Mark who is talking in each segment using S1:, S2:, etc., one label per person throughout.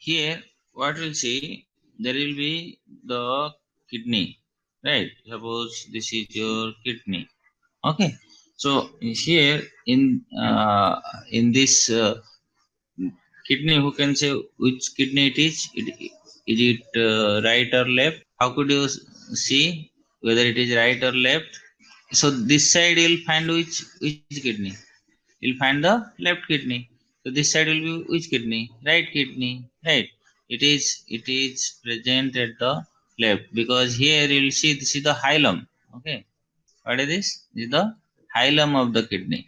S1: here what we'll see, there will be the kidney, right? Suppose this is your kidney. Okay, so here in this kidney, who can say which kidney it is? Is it right or left? How could you see whether it is right or left? So this side you'll find which kidney? You'll find the left kidney. So this side will be which kidney? Right kidney, right? It is present at the left, because here you'll see this is the hilum. Okay, what is this? This is the hilum of the kidney.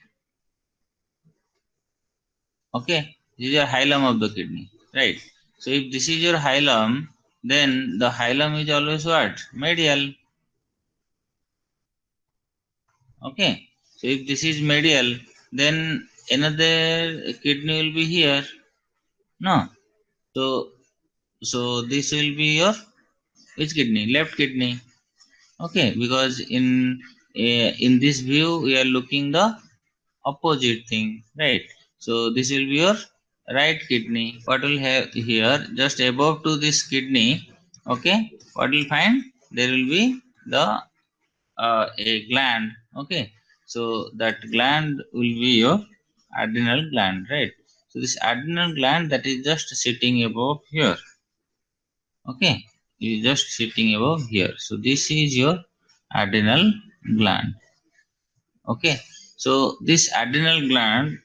S1: Okay, this is your hilum of the kidney, right? So if this is your hilum, then the hilum is always what? Medial. Okay, so if this is medial, then another kidney will be here. No, so this will be your which kidney? Left kidney. Okay, because in this view we are looking the opposite thing, right? So this will be your right kidney. What will have here, just above to this kidney? Okay, what will find? There will be the a gland. Okay, so that gland will be your adrenal gland, right? So this adrenal gland, that is just sitting above here. Okay, it is just sitting above here. So this is your adrenal gland. Okay, so this adrenal gland,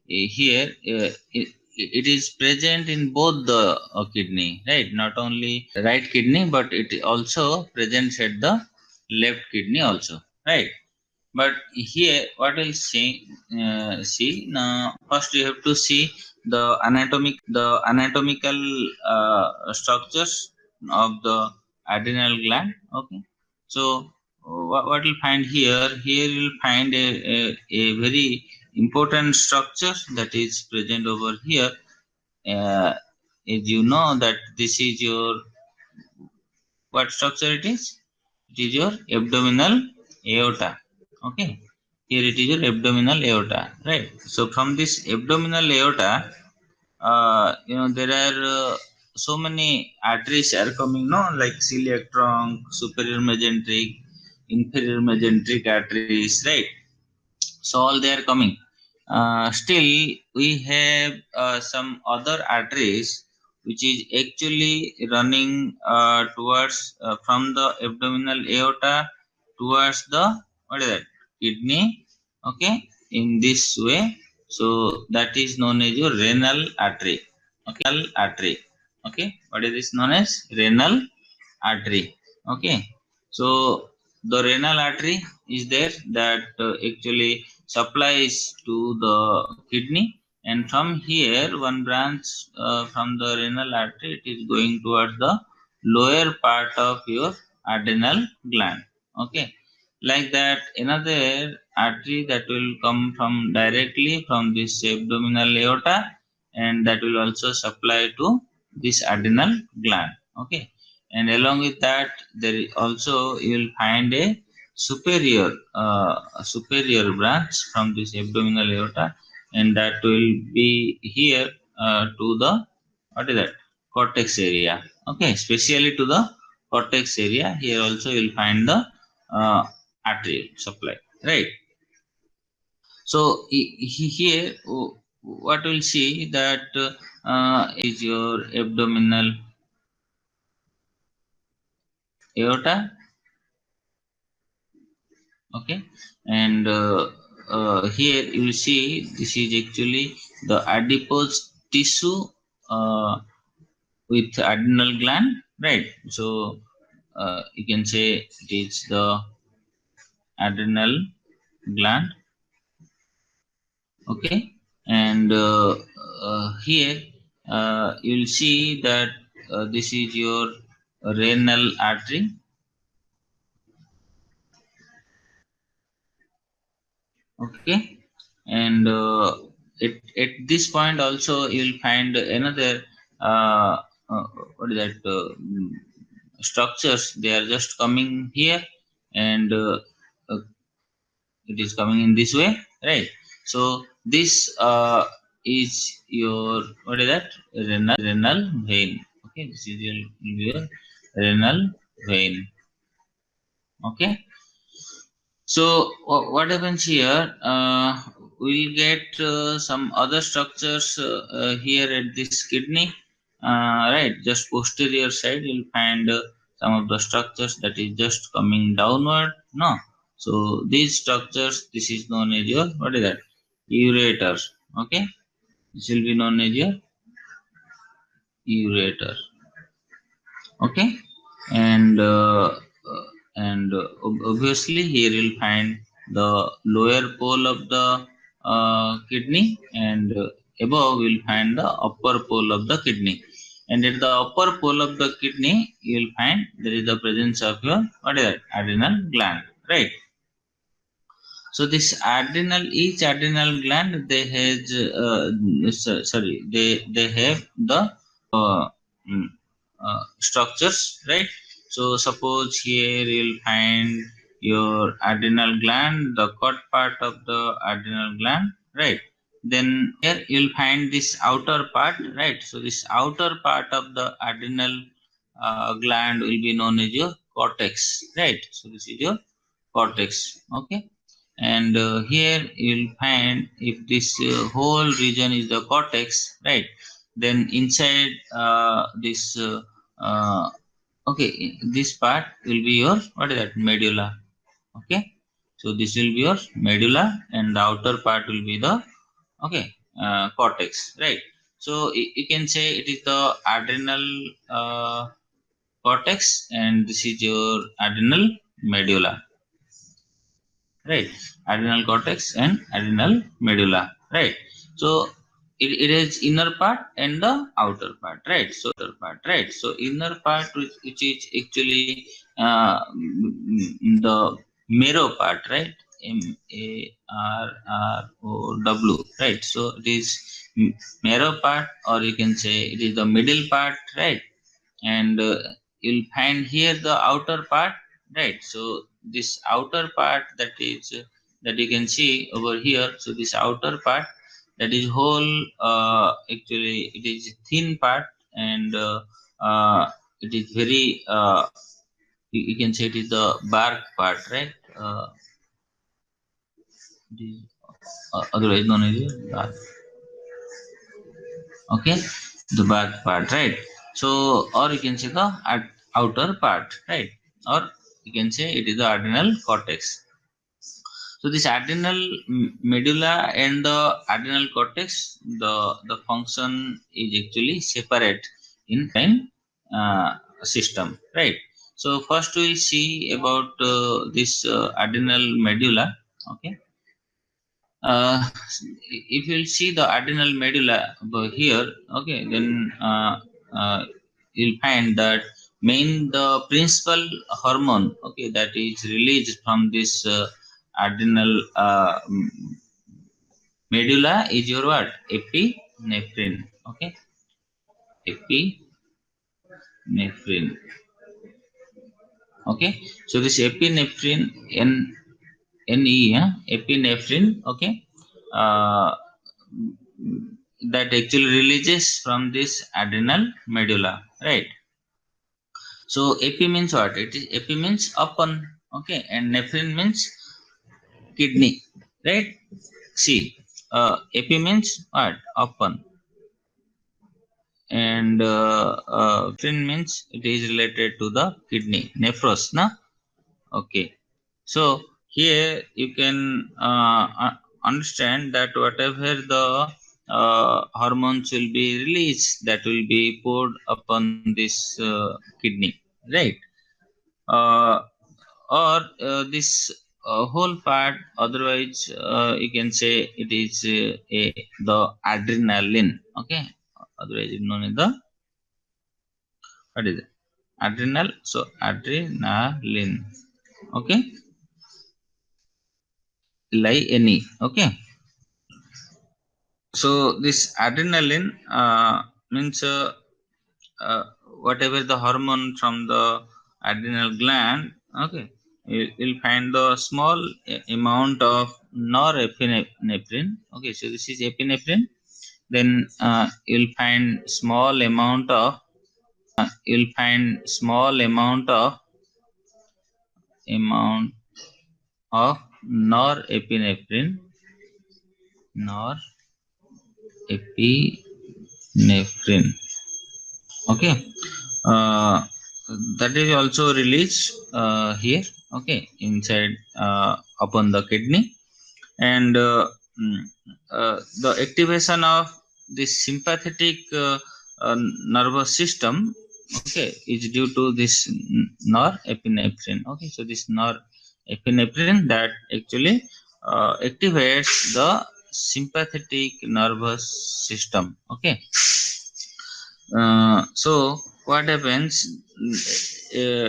S1: here it is present in both the kidney, right? Not only right kidney, but it also presents at the left kidney also, right? But here what we'll see now, first you have to see the anatomical structures of the adrenal gland. Okay, so what you'll find here, you'll find a very important structure that is present over here. uh, as you know that this is your, what structure it is? It is your abdominal aorta. Okay, here it is your abdominal aorta, right? So from this abdominal aorta, there are so many arteries are coming, no, like celiac trunk, superior mesenteric, inferior mesenteric arteries, right? So all they are coming. Still we have some other arteries which is actually running towards from the abdominal aorta towards the, what is that, kidney. Okay, in this way. So that is known as your renal artery. Okay, renal artery. Okay, what is this known as? Renal artery. Okay, so the renal artery is there, that actually supplies to the kidney, and from here one branch from the renal artery, it is going towards the lower part of your adrenal gland. Okay, like that another artery that will come from directly from this abdominal aorta, and that will also supply to this adrenal gland. Okay, and along with that there is also, you will find a superior branch from this abdominal aorta, and that will be here to the, what is that, cortex area. Okay, especially to the cortex area. Here also you will find the uh, arterial supply, right? So here what we'll see that is your abdominal aorta. Okay, and here you will see this is actually the adipose tissue uh, with adrenal gland, right? So you can say it is the adrenal gland. Okay, and here you will see that this is your renal artery. Okay, and at this point also you will find another uh, what is that, structures, they are just coming here, and uh, it is coming in this way, right? So this is your, what is that, renal vein. Okay, this is your renal vein. Okay, so what happens here, we'll get some other structures here at this kidney, right, just posterior side you'll find some of the structures that is just coming downward, no, so these structures, this is known as your, what is that, ureter. Okay, this will be known as your ureter. Okay, and obviously here you'll find the lower pole of the kidney, and above you'll find the upper pole of the kidney, and at the upper pole of the kidney you'll find there is the presence of your, what is that, adrenal gland, right. So this adrenal, each adrenal gland, they has sorry, they have the uh, mm, structures, right. So suppose here you'll find your adrenal gland, the cut part of the adrenal gland, right. Then here you'll find this outer part, right. So this outer part of the adrenal gland will be known as your cortex, right. So this is your cortex. Okay, and here you'll find if this whole region is the cortex, right, then inside this uh, okay, this part will be your, what is that, medulla. Okay, so this will be your medulla, and the outer part will be the, okay, cortex, right. So you can say it is the adrenal cortex, and this is your adrenal medulla, right. Adrenal cortex and adrenal medulla, right. So it has inner part and the outer part, right. So outer part, right. So inner part, which is actually the marrow part, right. Marrow, right. So it is marrow part, or you can say it is the middle part, right. And you'll find here the outer part, right. So this outer part, that is that you can see over here, so this outer part, that is whole, actually it is thin part, and it is very you can say it is the bark part, right. It is otherwise known as bark. Okay, the back part, right. So or you can say the outer part, right, or you can say it is the adrenal cortex. So this adrenal medulla and the adrenal cortex, the function is actually separate in time system, right. So first we'll see about this adrenal medulla. Okay, uh, if you'll see the adrenal medulla over here, okay, then you'll find that main, the principal hormone, okay, that is released from this adrenal medulla is your, what, epinephrine. Okay, epinephrine. Okay, so this epinephrine, ne, epinephrine, okay, uh, that actually releases from this adrenal medulla, right. So epi means what, it is, epi means upon, okay, and nephrin means kidney, right. See, epi means what, upon, and nephrin means it is related to the kidney, nephros, na. Okay, so here you can understand that whatever the hormones will be released, that will be poured upon this kidney, right. Uh, or this whole part, otherwise you can say it is the adrenaline. Okay, otherwise it's known as the, what is it, adrenal. So adrenaline. Okay, LINE. Okay, so this adrenaline means uh, whatever the hormone from the adrenal gland. Okay, you'll find the small amount of norepinephrine. Okay, so this is epinephrine, then you'll find small amount of amount of norepinephrine. Okay. uh, that is also released here, okay, inside upon the kidney. And mm, the activation of the sympathetic nervous system, okay, is due to this norepinephrine. Okay, so this norepinephrine that actually activates the sympathetic nervous system. Okay. So what happens, uh,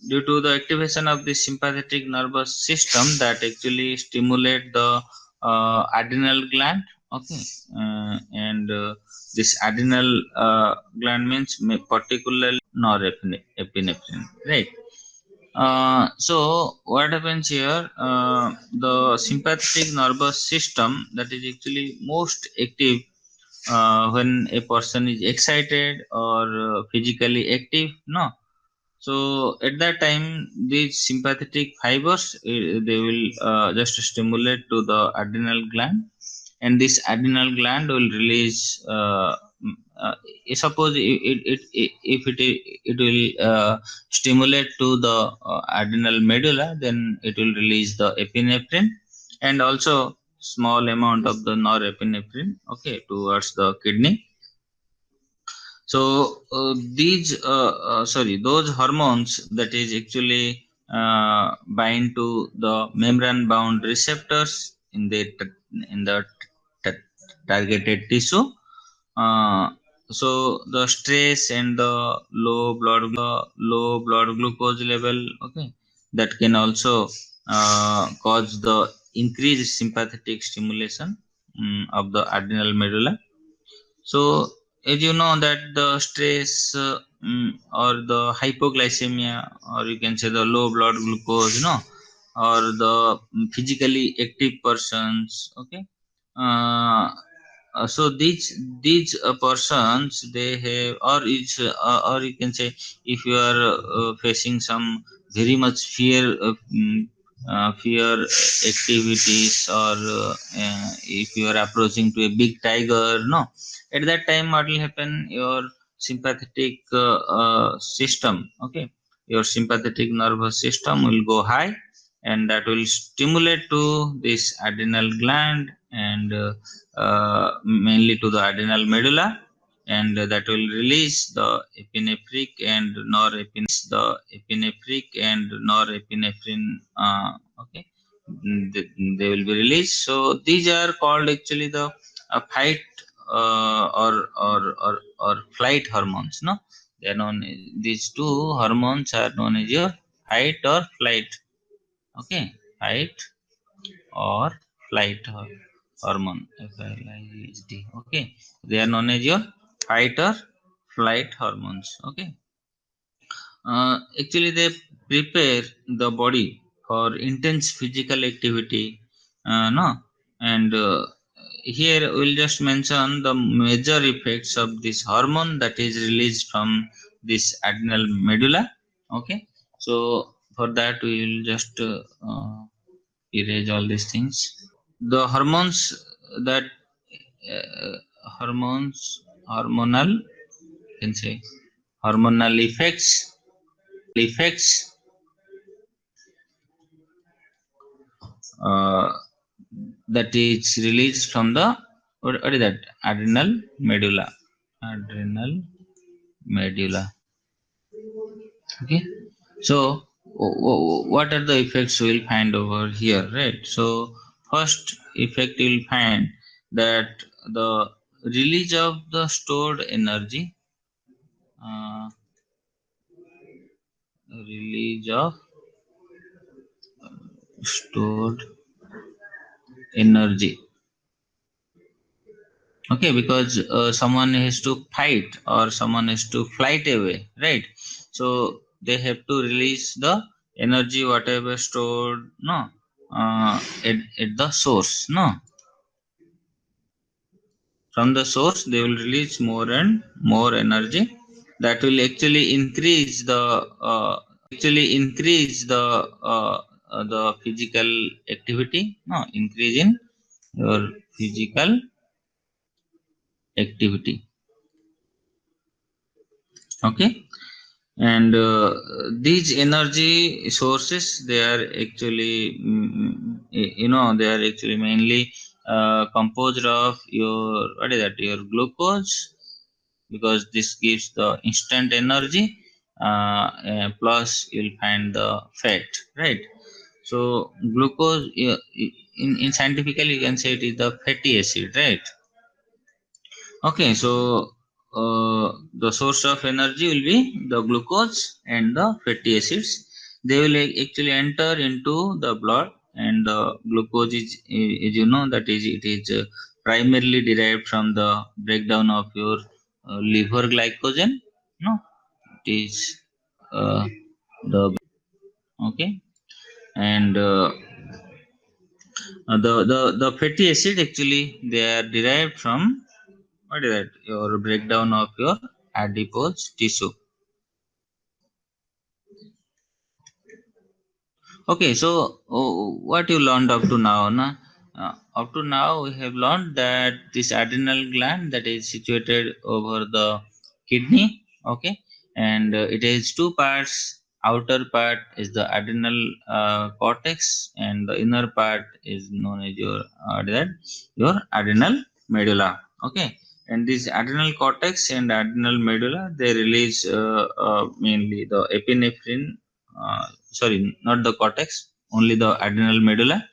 S1: due to the activation of the sympathetic nervous system that actually stimulate the adrenal gland. Okay. And this adrenal gland means particularly norepinephrine, right? So what happens here, the sympathetic nervous system that is actually most active when a person is excited or physically active, no. So at that time these sympathetic fibers, they will just stimulate to the adrenal gland, and this adrenal gland will release suppose if it will stimulate to the adrenal medulla, then it will release the epinephrine and also small amount of the norepinephrine, okay, towards the kidney. So these sorry those hormones that is actually bind to the membrane bound receptors in the targeted tissue. uh, so the stress and the low blood glucose level, okay, that can also cause the increased sympathetic stimulation of the adrenal medulla. So as you know that the stress or the hypoglycemia, or you can say the low blood glucose, you know, or the physically active persons, okay. uh, so these persons, they have, or you can say, if you are facing some very much fear activities, or if you are approaching to a big tiger, no, at that time what will happen, your sympathetic system, okay, your sympathetic nervous system will go high, and that will stimulate to this adrenal gland, and mainly to the adrenal medulla, and that will release the epinephrine and norepinephrine, okay. They will be released. So these are called actually the fight or flight hormones, no. They are known, these two hormones are known as your fight or flight. Okay, fight or flight hormone, FLIHT. Okay, they are known as your fight or flight hormones. Okay. Actually they prepare the body for intense physical activity, no. And here we'll just mention the major effects of this hormone that is released from this adrenal medulla. Okay. So for that we will just erase all these things. The hormones that uh, hormonal, you can say, hormonal effects uh, that is released from the, what is that, adrenal medulla. Okay. So what are the effects we will find over here, right? So first effect you will find that the release of the stored energy, uh, release of stored energy. Okay, because someone has to fight or someone has to flight away, right? So they have to release the energy whatever stored, no, at the source, no. from the source, they will release more and more energy that will actually increase the physical activity. No, increase in your physical activity. Okay, and these energy sources, they are actually they are actually mainly composed of your, what is that, your glucose, because this gives the instant energy, plus you'll find the fat, right? So glucose, in scientifically you can say it is the fatty acid, right? Okay, so the source of energy will be the glucose and the fatty acids. They will actually enter into the blood, and the glucose is that is, it is primarily derived from the breakdown of your liver glycogen. No, it is uh, the okay, and the fatty acid actually, they are derived from, what is that, your breakdown of your adipose tissue. Okay, so what you learned up to now, na? Up to now, we have learned that this adrenal gland, that is situated over the kidney, okay, and it has two parts. Outer part is the adrenal cortex, and the inner part is known as your adrenal medulla, okay. And this adrenal cortex and adrenal medulla, they release mainly the epinephrine, sorry, not the cortex, only the adrenal medulla.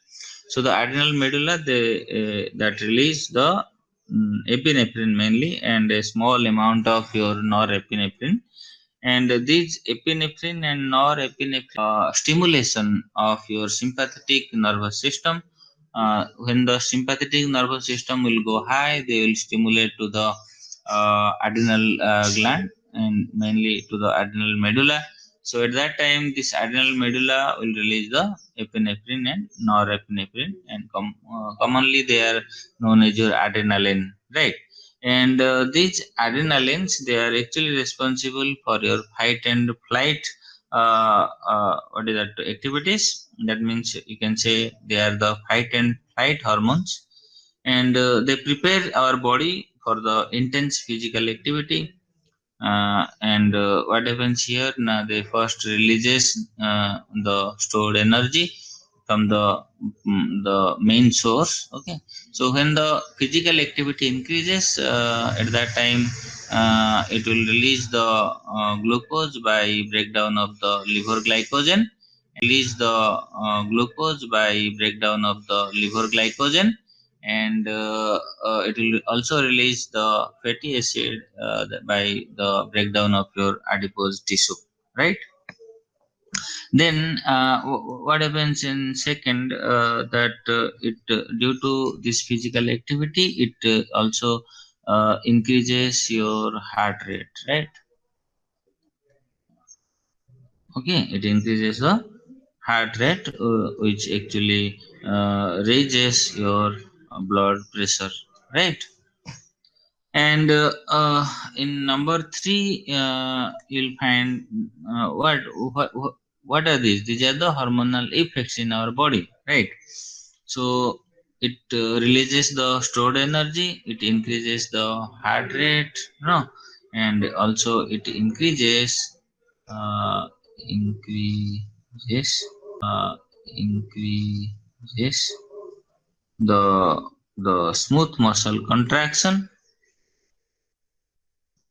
S1: So the adrenal medulla, they that release the epinephrine mainly, and a small amount of your norepinephrine. And these epinephrine and norepinephrine stimulation of your sympathetic nervous system. When the sympathetic nervous system will go high, they will stimulate to the adrenal gland, and mainly to the adrenal medulla. So at that time, this adrenal medulla will release the epinephrine and norepinephrine, and commonly they are known as your adrenaline, right? And these adrenalines, they are actually responsible for your fight and flight, what is that, activities. That means you can say they are the fight and flight hormones, and they prepare our body for the intense physical activity. And what happens here now, they first releases the stored energy from the main source, okay. So when the physical activity increases, at that time, it will release the glucose by breakdown of the liver glycogen, and it will also release the fatty acid by the breakdown of your adipose tissue, right? Then what happens in second, that it due to this physical activity, it also increases your heart rate, right? Okay, it increases the heart rate, which actually raises your blood pressure, right? And in number three, you'll find what are these? These are the hormonal effects in our body, right? So it releases the stored energy, it increases the heart rate, no, and also it uh, increases increases the smooth muscle contraction,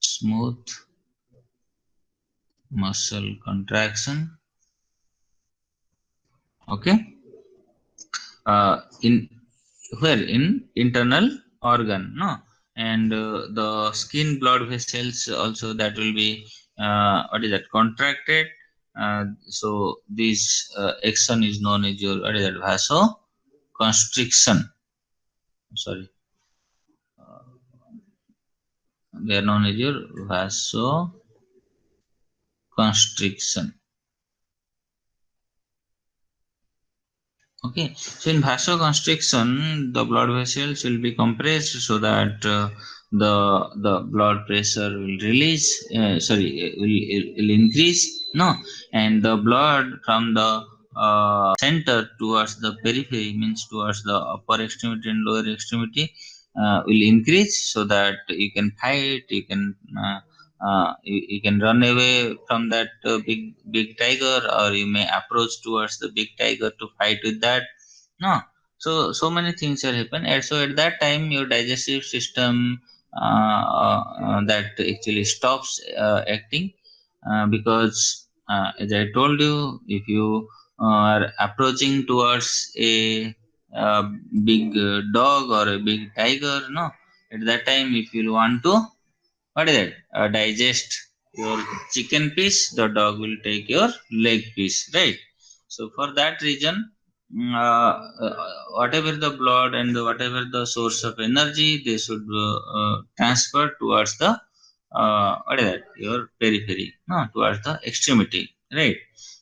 S1: smooth muscle contraction, okay. In where, in internal organ, no. And the skin blood vessels also, that will be what is that, contracted. So this action is known as your, what is that, vasoconstriction, sorry, they are known as your vasoconstriction. Okay, so in vasoconstriction, the blood vessels will be compressed so that the blood pressure will release. Will increase. No, and the blood from the center towards the periphery, means towards the upper extremity and lower extremity, will increase so that you can fight. You can run away from that big tiger, or you may approach towards the big tiger to fight with that. No, so many things are happen, and so at that time your digestive system that actually stops acting, because as I told you, if you are approaching towards a uh, big dog or a big tiger, no, at that time if you want to, what is that? Digest your chicken piece, the dog will take your leg piece, right? So for that reason, whatever the blood and whatever the source of energy, they should transfer towards the what is that? Your periphery, no, towards the extremity, right?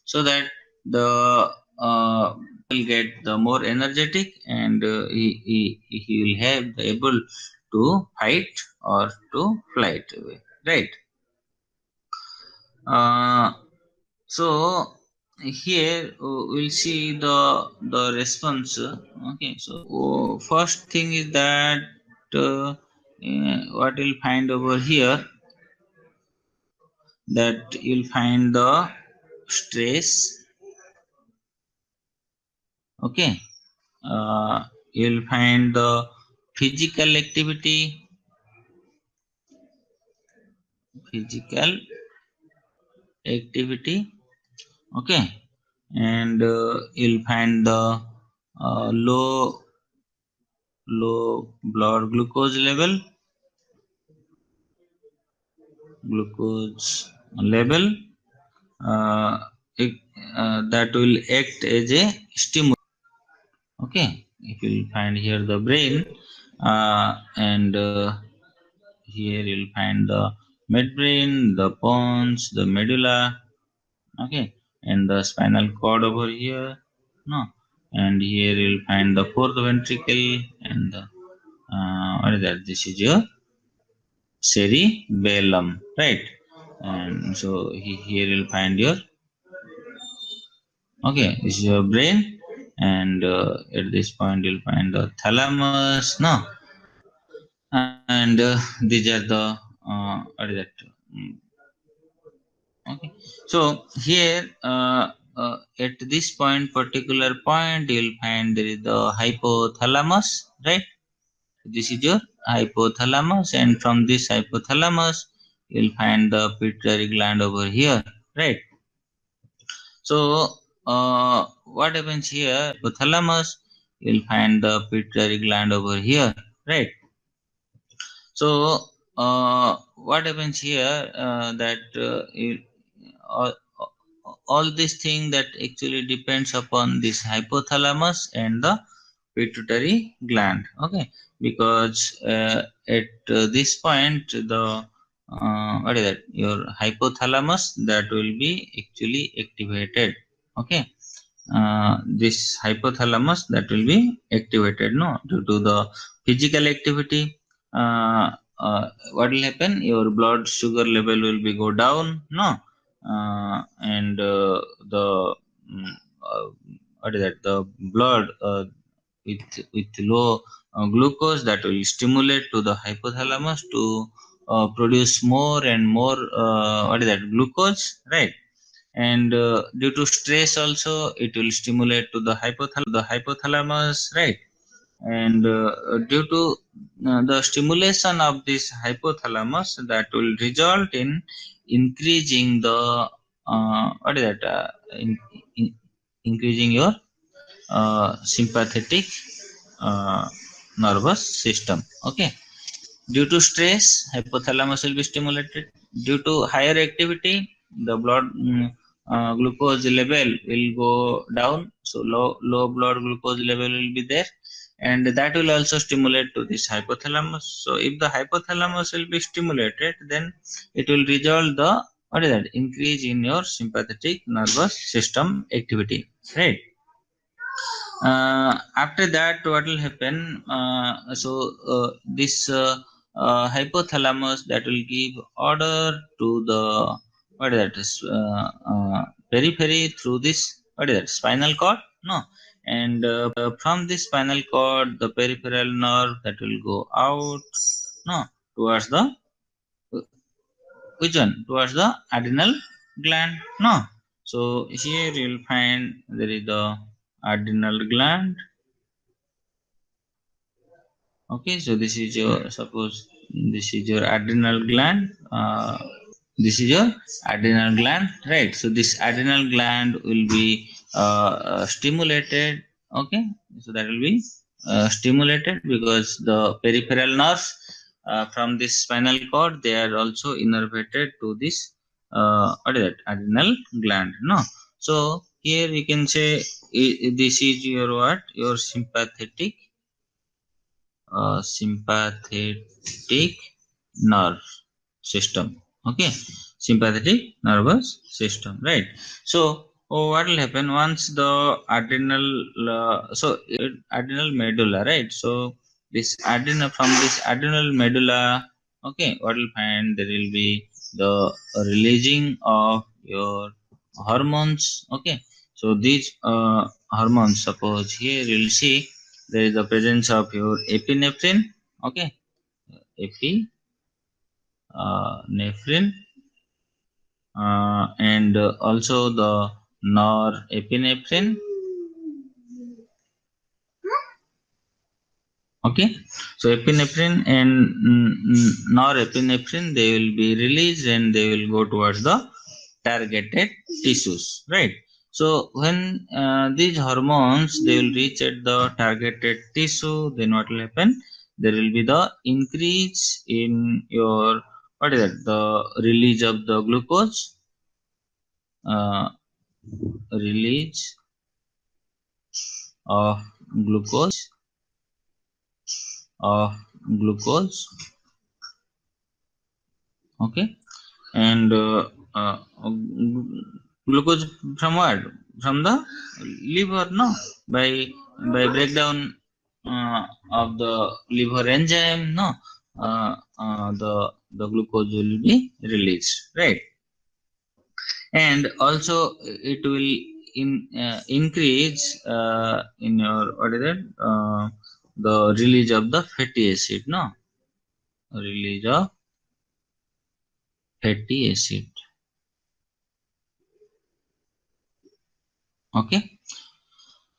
S1: So that the will get the more energetic, and he will have the able to fight or to flight away, right? uh, so here we'll see the response. Okay, so first thing is that what you'll find over here, that you'll find the stress. Okay, you'll find the physical activity, physical activity. Okay, and you'll find the low blood glucose level, glucose level, uh, it, that will act as a stimulus. Okay, if you'll find here the brain, and here you'll find the midbrain, the pons, the medulla. Okay, and the spinal cord over here, no, and here you'll find the fourth ventricle, and the what is that? This is your cerebellum, right? And so here you'll find your, okay, this is your brain, and at this point you'll find the thalamus, no, and these are the what is that? Mm, Okay, so here at this particular point, you'll find there is the hypothalamus, right? This is your hypothalamus, and from this hypothalamus, you'll find the pituitary gland over here, right? So, what happens here? Hypothalamus, you'll find the pituitary gland over here, right? So, what happens here? That all, all this thing that actually depends upon this hypothalamus and the pituitary gland. Okay, because at this point the what is that? Your hypothalamus that will be actually activated. Okay, this hypothalamus that will be activated, no, due to the physical activity. What will happen? Your blood sugar level will be go down, no, and the mm, uh, what is that? The blood with low glucose, that will stimulate to the hypothalamus to produce more and more what is that? Glucose, right? And due to stress also, it will stimulate to the hypothalamus, right? And due to the stimulation of this hypothalamus, that will result in increasing the what is that? In, increasing your sympathetic uh, nervous system. Okay, due to stress, hypothalamus will be stimulated. Due to higher activity, the blood glucose level will go down, so low blood glucose level will be there, and that will also stimulate to this hypothalamus. So if the hypothalamus will be stimulated, then it will result the, what is that, increase in your sympathetic nervous system activity, right? After that, what will happen? This hypothalamus that will give order to the what is that? Periphery through this what is that? Spinal cord? No, and from this spinal cord, the peripheral nerve that will go out. No, towards the which one? Towards the adrenal gland. No, so here you will find there is the adrenal gland. Okay, so this is your suppose this is your adrenal gland. This is your adrenal gland, right? So this adrenal gland will be stimulated. Okay, so that will be stimulated because the peripheral nerves from this spinal cord they are also innervated to this what is that adrenal gland. No, so here you can say this is your what your sympathetic nerve system. Okay, sympathetic nervous system, right? So what will happen once the adrenal adrenal medulla, right? So this adrenal from this adrenal medulla, okay, what will find there will be the releasing of your hormones. Okay, so these hormones, suppose here you'll see there is the presence of your epinephrine. Okay, epinephrine, and also the norepinephrine. Okay, so epinephrine and norepinephrine they will be released and they will go towards the targeted tissues, right? So when these hormones they will reach at the targeted tissue, then what will happen? There will be the increase in your what is that? The release of the glucose, uh, release of glucose of glucose. Okay, and glucose from what? From the liver, no? By breakdown of the liver enzyme, no? The glucose will be released, right? And also it will increase in your what is it? The release of the fatty acid, no? Release of fatty acid. Okay,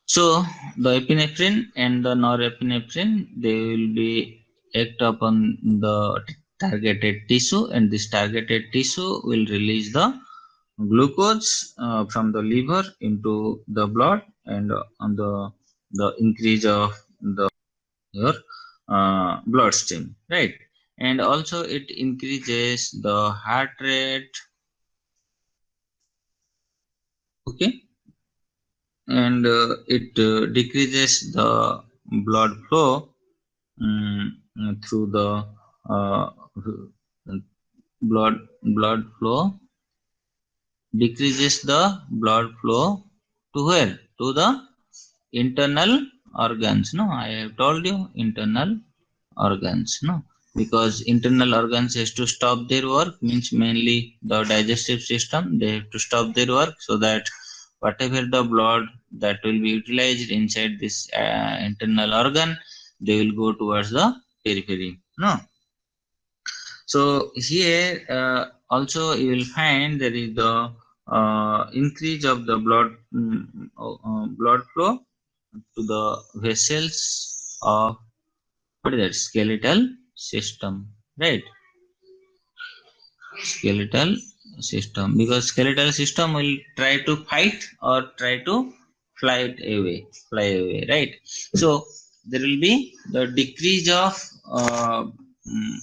S1: so the epinephrine and the norepinephrine they will be act upon the targeted tissue, and this targeted tissue will release the glucose from the liver into the blood, and on the increase of the your bloodstream, right? And also it increases the heart rate. Okay, and it decreases the blood flow through the uh, blood flow, decreases the blood flow to where? To the internal organs. No, I have told you internal organs. No, because internal organs has to stop their work, means mainly the digestive system, they have to stop their work so that whatever the blood that will be utilized inside this internal organ, they will go towards the periphery. No, so here also you will find there is the increase of the blood flow to the vessels of what is that skeletal system, right? Skeletal system, because skeletal system will try to fight or try to fly away, right? So there will be the decrease of mm,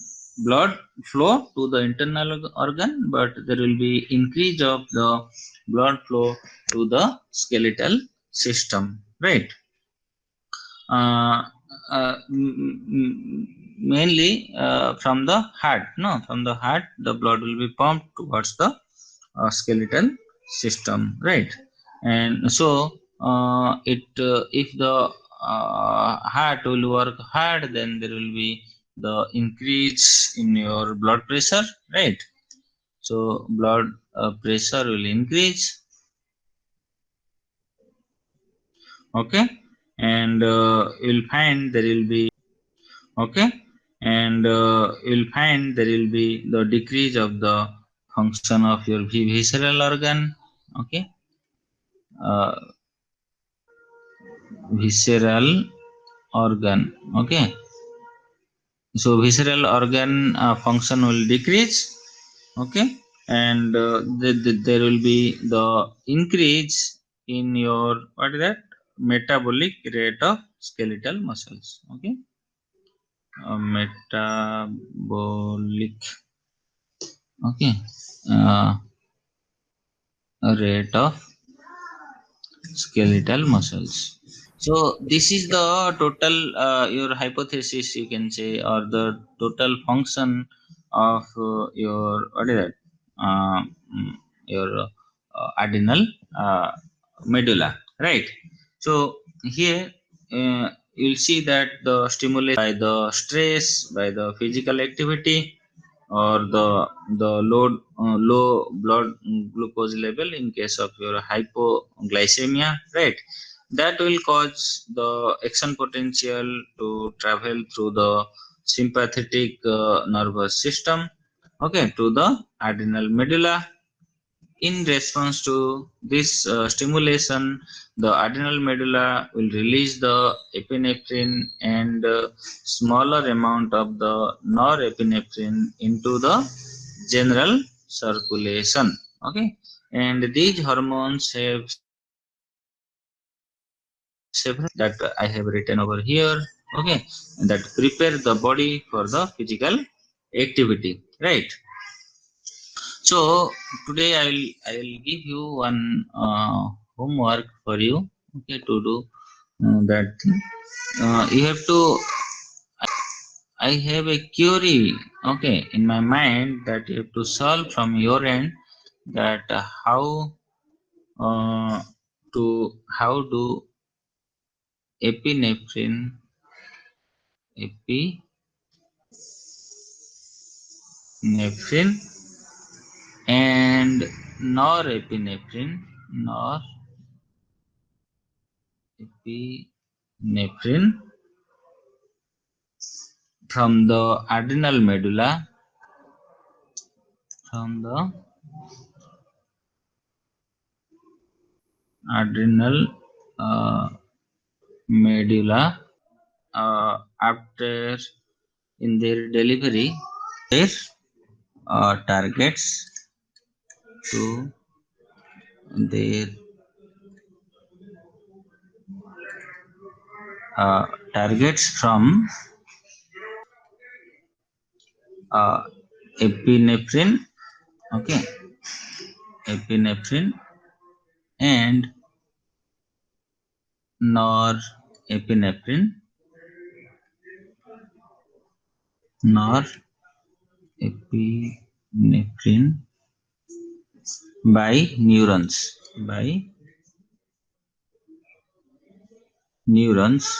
S1: blood flow to the internal organ, but there will be increase of the blood flow to the skeletal system, right? uh, Mainly from the heart. No, from the heart the blood will be pumped towards the skeletal system, right? And so if the heart will work hard, then there will be the increase in your blood pressure, right? So blood pressure will increase, okay, and you'll find there will be, okay, and you'll find there will be the decrease of the function of your visceral organ, okay, uh, visceral organ, okay. So visceral organ function will decrease, okay, and there will be the increase in your, what is that, metabolic rate of skeletal muscles, okay, metabolic, okay, uh, rate of skeletal muscles. So this is the total your hypothesis, you can say, or the total function of your, what is that, uh, mm, your adrenal medulla, right? So here you'll see that the stimulation by the stress, by the physical activity, or low blood glucose level in case of your hypoglycemia, right? That will cause the action potential to travel through the sympathetic nervous system, okay, to the adrenal medulla. In response to this stimulation, the adrenal medulla will release the epinephrine and smaller amount of the norepinephrine into the general circulation. Okay, and these hormones have several that I have written over here. Okay, that prepare the body for the physical activity. Right. So today I'll give you one homework for you. Okay, to do that thing. You have to. I have a query. Okay, in my mind that you have to solve from your end. That uh, how do epinephrine epinephrine and norepinephrine norepinephrine from the adrenal medulla, from the adrenal uh, medulla after in their delivery, their targets to their targets from uh, epinephrine, okay, epinephrine and norepinephrine, norepinephrine by neurons, by neurons,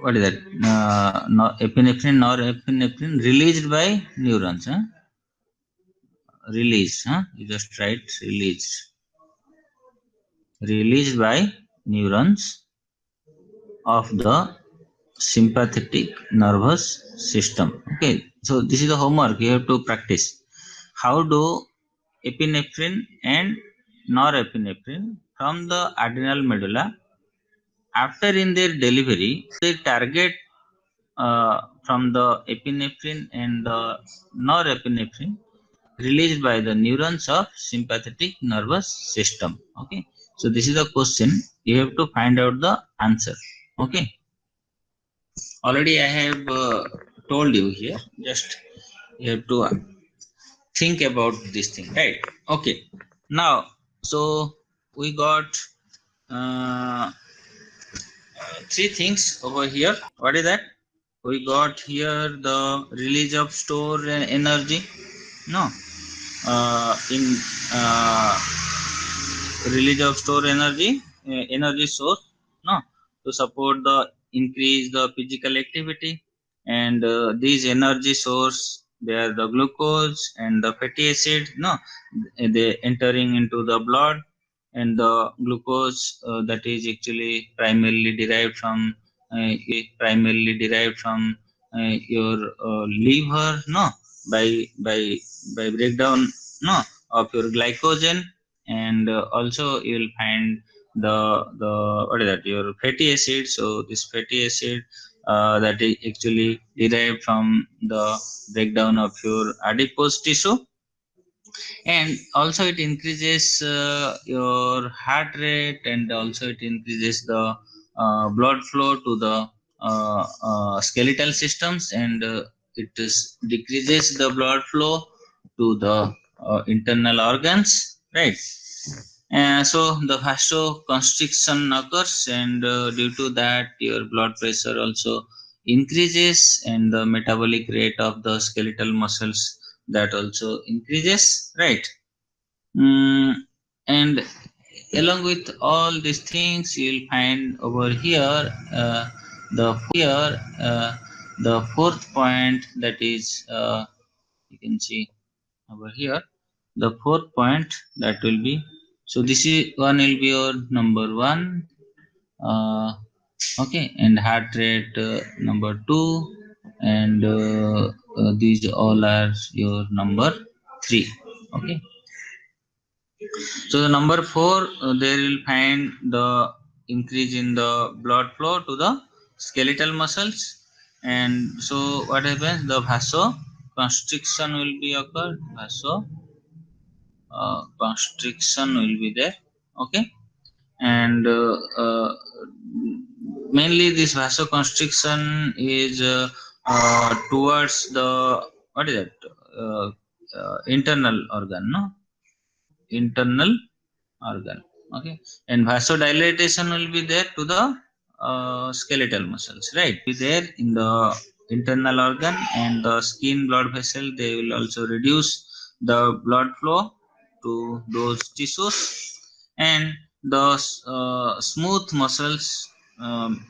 S1: what is that, no, epinephrine, norepinephrine released by neurons, huh? Released, huh? You just write released by neurons of the sympathetic nervous system. Okay, so this is the homework you have to practice. How do epinephrine and norepinephrine from the adrenal medulla after in their delivery, they target from the epinephrine and the norepinephrine released by the neurons of sympathetic nervous system. Okay, so this is the question, you have to find out the answer. Okay, already I have told you here, just you have to think about this thing, right? Okay, now so we got uh, three things over here. What is that? We got here the release of stored energy, no, in uh, release of store energy, energy source, no, to support the increase the physical activity. And these energy source, they are the glucose and the fatty acid, no, they entering into the blood. And the glucose that is actually primarily derived from your liver, no, by by by breakdown, no, of your glycogen. And also you will find the what is that, your fatty acid. So this fatty acid that is actually derived from the breakdown of your adipose tissue. And also it increases your heart rate, and also it increases the blood flow to the skeletal systems. And it is decreases the blood flow to the internal organs, right? So the vasoconstriction occurs, and due to that your blood pressure also increases, and the metabolic rate of the skeletal muscles, that also increases, right? Mm, and along with all these things, you'll find over here the fourth point, that is you can see over here the fourth point, that will be, so this is one will be your number one, uh, okay, and heart rate number two, and these all are your number three, okay. So the number four, there will find the increase in the blood flow to the skeletal muscles. And so what happens, the vasoconstriction will be occurred, constriction will be there, okay. And mainly this vasoconstriction is towards the, what is that, uh, internal organ, no, internal organ, okay. And vasodilatation will be there to the skeletal muscles, right, be there in the internal organ. And the skin blood vessel, they will also reduce the blood flow to those tissues. And the smooth muscles, um,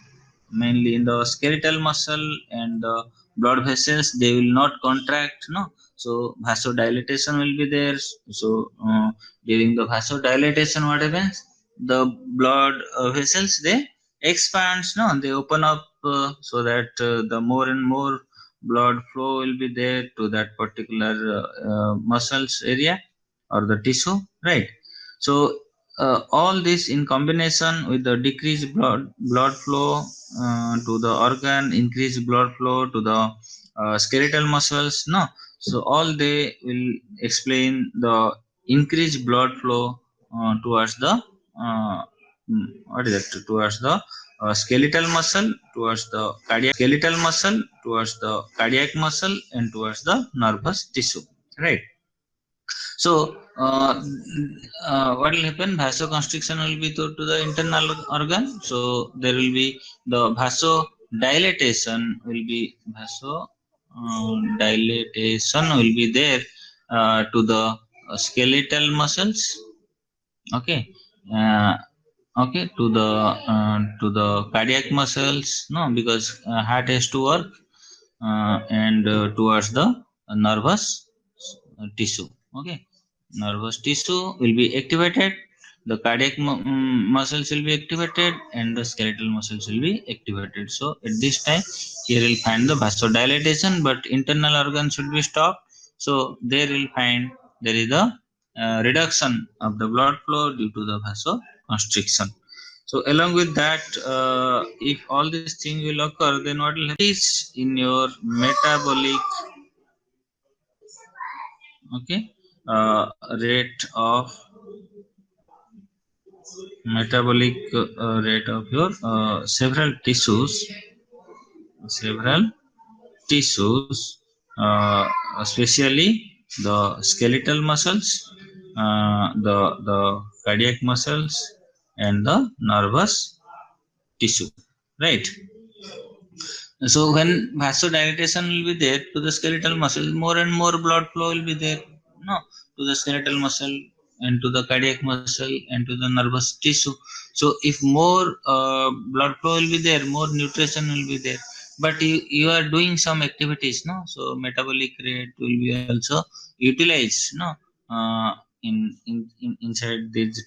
S1: mainly in the skeletal muscle and the blood vessels, they will not contract, no. So vasodilatation will be there. So during the vasodilatation, what happens, the blood vessels, they expands, no, they open up, so that the more and more blood flow will be there to that particular muscles area or the tissue, right? So all this in combination with the decreased blood flow to the organ, increased blood flow to the skeletal muscles, no. So all they will explain the increased blood flow towards the uh, what is that, towards the skeletal muscle, towards the cardiac muscle, and towards the nervous tissue, right? So what will happen, vasoconstriction will be to the internal organ. So there will be the vasodilatation will be dilatation will be there to the skeletal muscles, okay. uh, okay, to the cardiac muscles, no, because heart has to work, and towards the nervous tissue, okay. Nervous tissue will be activated, the cardiac muscles will be activated, and the skeletal muscles will be activated. So at this time, here we'll find the vasodilatation, but internal organs should be stopped. So there we'll find there is a reduction of the blood flow due to the vasoconstriction. So along with that, if all these things will occur, then what will happen is in your okay, rate of metabolic rate of your several tissues, especially the skeletal muscles, the cardiac muscles, and the nervous tissue, right? So when vasodilatation will be there to the skeletal muscle, more and more blood flow will be there, no, to the skeletal muscle. and to the cardiac muscle and to the nervous tissue. So if more blood flow will be there, more nutrition will be there. But you are doing some activities, no? So metabolic rate will be also utilized, no? Inside these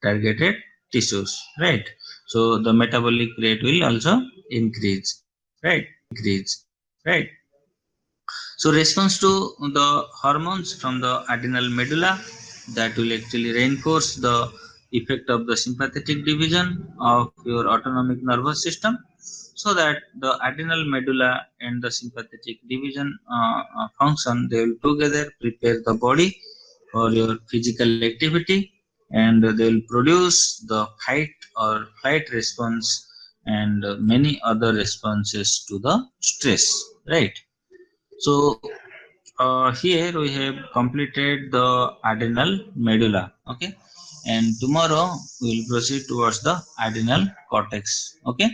S1: targeted tissues, right? So the metabolic rate will also increase, right? Right? So response to the hormones from the adrenal medulla, that will actually reinforce the effect of the sympathetic division of your autonomic nervous system, so that the adrenal medulla and the sympathetic division function, they will together prepare the body for your physical activity, and they will produce the fight or flight response and many other responses to the stress, right? So here we have completed the adrenal medulla, okay, and tomorrow we will proceed towards the adrenal cortex, okay.